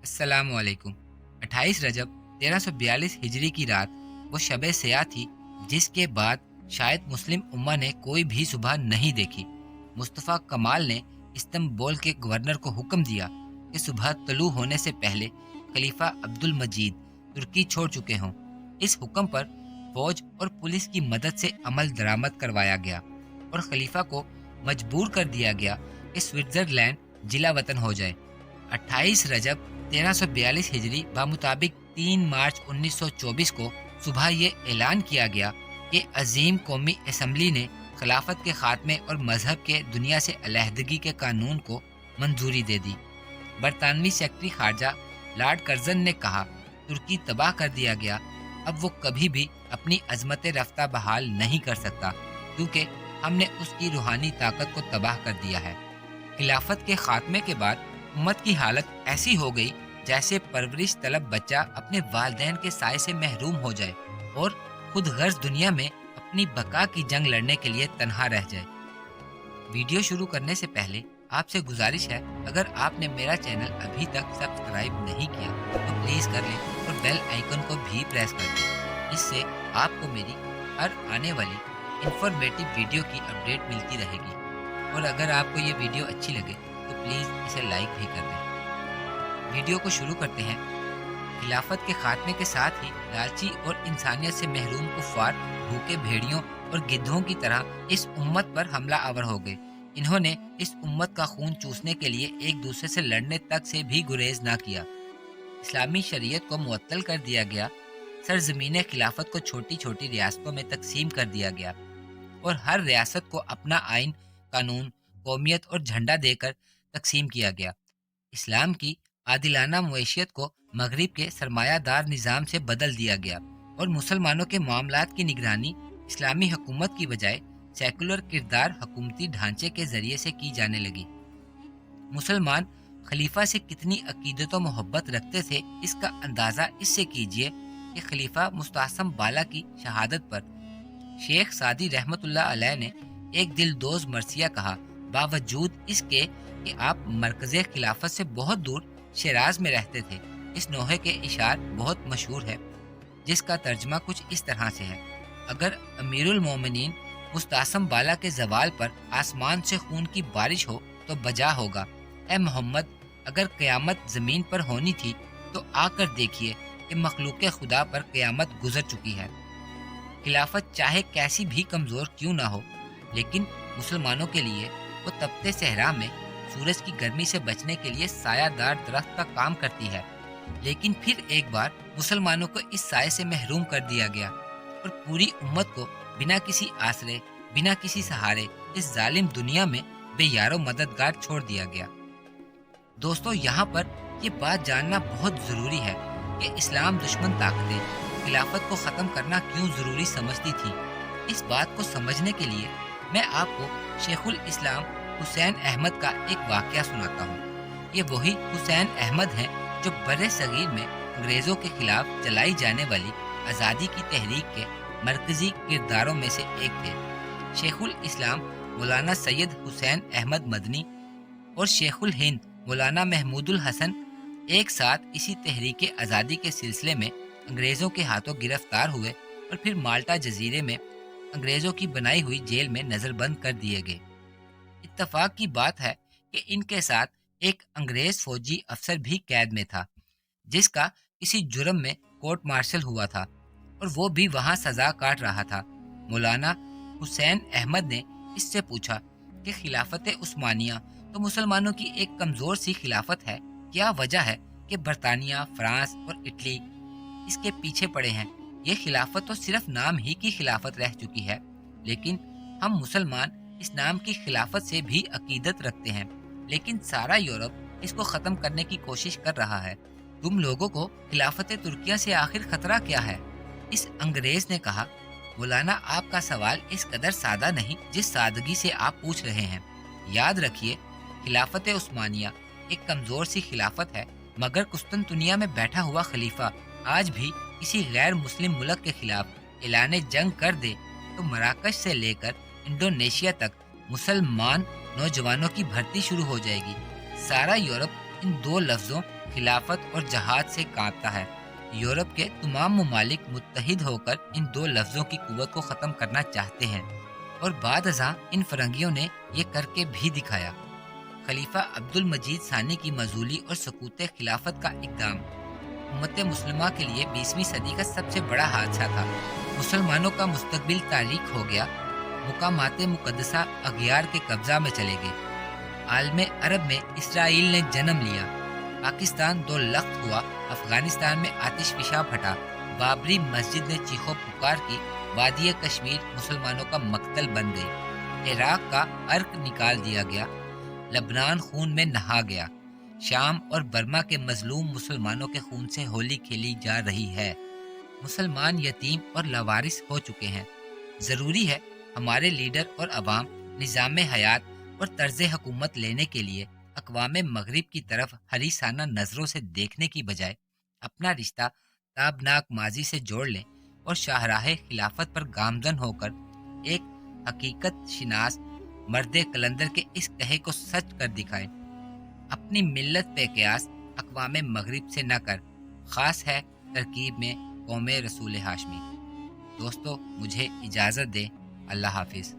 अस्सलाम वालेकुम। 28 रजब 1342 हिजरी की रात वो शब सया थी जिसके बाद शायद मुस्लिम उम्मा ने कोई भी सुबह नहीं देखी। मुस्तफ़ा कमाल ने इस्तांबुल के गवर्नर को हुक्म दिया कि सुबह तलू होने से पहले खलीफा अब्दुल मजीद तुर्की छोड़ चुके हों। इस हुक्म पर फौज और पुलिस की मदद से अमल दरामद करवाया गया और खलीफा को मजबूर कर दिया गया कि स्विट्ज़रलैंड जिला वतन हो जाए। 28 रजब 1342 हिजरी बामुताबिक 3 मार्च 1924 को सुबह ये ऐलान किया गया कि अजीम कौमी असम्बली ने खिलाफत के खात्मे और मजहब के दुनिया से अलहदगी के कानून को मंजूरी दे दी। बरतानवी सेक्रेटरी खारजा लॉर्ड कर्जन ने कहा, तुर्की तबाह कर दिया गया, अब वो कभी भी अपनी अजमत रफ्ता बहाल नहीं कर सकता क्योंकि हमने उसकी रूहानी ताकत को तबाह कर दिया है। खिलाफत के खात्मे के बाद उम्मत की हालत ऐसी हो गई जैसे परवरिश तलब बच्चा अपने वालिदैन के साए से महरूम हो जाए और खुद गर्ज दुनिया में अपनी बका की जंग लड़ने के लिए तन्हा रह जाए। वीडियो शुरू करने से पहले आपसे गुजारिश है, अगर आपने मेरा चैनल अभी तक सब्सक्राइब नहीं किया तो प्लीज़ कर लें और बेल आइकन को भी प्रेस कर दें। इससे आपको मेरी हर आने वाली इंफॉर्मेटिव वीडियो की अपडेट मिलती रहेगी। और अगर आपको ये वीडियो अच्छी लगे तो प्लीज़ इसे लाइक भी कर दें। वीडियो को शुरू करते हैं। खिलाफत के खात्मे के साथ ही लालची और इंसानियत से महरूम कुफ्फार भूखे भेड़ियों और गिद्धों की तरह इस उम्मत पर हमला आवर हो गए। इन्होंने इस उम्मत का खून चूसने के लिए एक दूसरे से लड़ने तक से भी गुरेज ना किया। इस्लामी शरीयत को मुअत्तल कर दिया गया। सरजमीन खिलाफत को छोटी छोटी रियासतों में तकसीम कर दिया गया और हर रियासत को अपना आइन, कानून, कौमियत और झंडा देकर तकसीम किया गया। इस्लाम की आदिलाना मुईशत को मगरिब के सरमायादार निज़ाम से बदल दिया गया और मुसलमानों के मामलात की निगरानी इस्लामी हुकूमत की बजाय सेकुलर किरदार हुकूमती ढांचे के जरिए से की जाने लगी। मुसलमान खलीफा से कितनी अकीदत व मोहब्बत रखते थे इसका अंदाज़ा इससे कीजिए कि खलीफा मुस्तासम बाला की शहादत पर शेख सादी रहमतुल्लाह अलैह ने एक दिलदोज मरसिया कहा, बावजूद इसके कि आप मरकज़े खिलाफत से बहुत दूर शिराज में रहते थे। इस नोहे के इशार बहुत मशहूर है जिसका तर्जमा कुछ इस तरह से है, अगर अमीरुल मोमिनीन मुस्तासम बाला के जवाल पर आसमान से खून की बारिश हो तो बजा होगा, ए मोहम्मद अगर क़यामत ज़मीन पर होनी थी तो आकर देखिए कि मखलूक़ खुदा पर क़यामत गुजर चुकी है। खिलाफत चाहे कैसी भी कमज़ोर क्यों ना हो, लेकिन मुसलमानों के लिए वो तपते सहरा में सूरज की गर्मी से बचने के लिए सायादार दरख्त का काम करती है। लेकिन फिर एक बार मुसलमानों को इस साए से महरूम कर दिया गया और पूरी उम्मत को बिना किसी आसरे, बिना किसी सहारे इस जालिम दुनिया में बेयारो मददगार छोड़ दिया गया। दोस्तों, यहाँ पर ये बात जानना बहुत ज़रूरी है कि इस्लाम दुश्मन ताकतें खिलाफत को ख़त्म करना क्यों ज़रूरी समझती थी। इस बात को समझने के लिए मैं आपको शेखुल इस्लाम हुसैन अहमद का एक वाक़या सुनाता हूँ। ये वही हुसैन अहमद हैं जो बर्रे सगीर में अंग्रेज़ों के खिलाफ चलाई जाने वाली आज़ादी की तहरीक के मरकज़ी किरदारों में से एक थे। शेखुल इस्लाम मौलाना सैयद हुसैन अहमद मदनी और शेखुल हिंद मौलाना महमूदुल हसन एक साथ इसी तहरीक आज़ादी के सिलसिले में अंग्रेज़ों के हाथों गिरफ्तार हुए और फिर माल्टा जजीरे में अंग्रेज़ों की बनाई हुई जेल में नज़रबंद कर दिए गए। इत्तफाक की बात है कि इनके साथ एक अंग्रेज़ फौजी अफसर भी कैद में था जिसका किसी जुर्म में कोर्ट मार्शल हुआ था और वो भी वहाँ सज़ा काट रहा था। मौलाना हुसैन अहमद ने इससे पूछा कि खिलाफत उस्मानिया तो मुसलमानों की एक कमज़ोर सी खिलाफत है, क्या वजह है कि बरतानिया, फ्रांस और इटली इसके पीछे पड़े हैं। ये खिलाफत तो सिर्फ नाम ही की खिलाफत रह चुकी है, लेकिन हम मुसलमान इस नाम की खिलाफत से भी अकीदत रखते हैं, लेकिन सारा यूरोप इसको ख़त्म करने की कोशिश कर रहा है। तुम लोगों को खिलाफत तुर्किया से आखिर खतरा क्या है? इस अंग्रेज़ ने कहा, मौलाना आपका सवाल इस कदर सादा नहीं जिस सादगी से आप पूछ रहे हैं। याद रखिए, खिलाफत उस्मानिया एक कमज़ोर सी खिलाफत है, मगर कुस्तुनतुनिया में बैठा हुआ खलीफा आज भी किसी गैर मुस्लिम मुल्क के खिलाफ ऐलान जंग कर दे तो मराकश से लेकर इंडोनेशिया तक मुसलमान नौजवानों की भर्ती शुरू हो जाएगी। सारा यूरोप ان دو لفظوں خلافت اور جہاد سے کانپتا ہے۔ یورپ کے تمام ممالک متحد ہو کر ان دو لفظوں کی قوت کو ختم کرنا چاہتے ہیں، اور بعد ازاں ان فرنگیوں نے یہ کر کے بھی دکھایا۔ خلیفہ عبد المجید ثانی کی معزولی اور سقوط خلافت کا اقدام امت مسلمہ کے لیے 20ویں صدی کا سب سے بڑا حادثہ تھا۔ مسلمانوں کا مستقبل تاریک ہو گیا، مقامات مقدسہ اغیار کے قبضہ میں چلے گئے، عالم عرب میں اسرائیل نے جنم لیا، پاکستان دو لخت ہوا، افغانستان میں آتش فشاں پھٹا، بابری مسجد نے چیخو پکار کی، وادی کشمیر مسلمانوں کا مقتل بن گئی، عراق کا عرق نکال دیا گیا، لبنان خون میں نہا گیا، شام اور برما کے مظلوم مسلمانوں کے خون سے ہولی کھیلی جا رہی ہے۔ مسلمان یتیم اور لاوارث ہو چکے ہیں۔ ضروری ہے ہمارے لیڈر اور عوام نظام حیات اور طرز حکومت لینے کے لیے اقوام مغرب کی طرف حریصانہ نظروں سے دیکھنے کی بجائے اپنا رشتہ تابناک ماضی سے جوڑ لیں اور شاہراہ خلافت پر گامزن ہو کر ایک حقیقت شناس مرد کلندر کے اس کہے کو سچ کر دکھائیں، اپنی ملت پہ قیاس اقوام مغرب سے نہ کر، خاص ہے ترکیب میں قوم رسول ہاشمی۔ دوستو، مجھے اجازت دیں۔ اللہ حافظ۔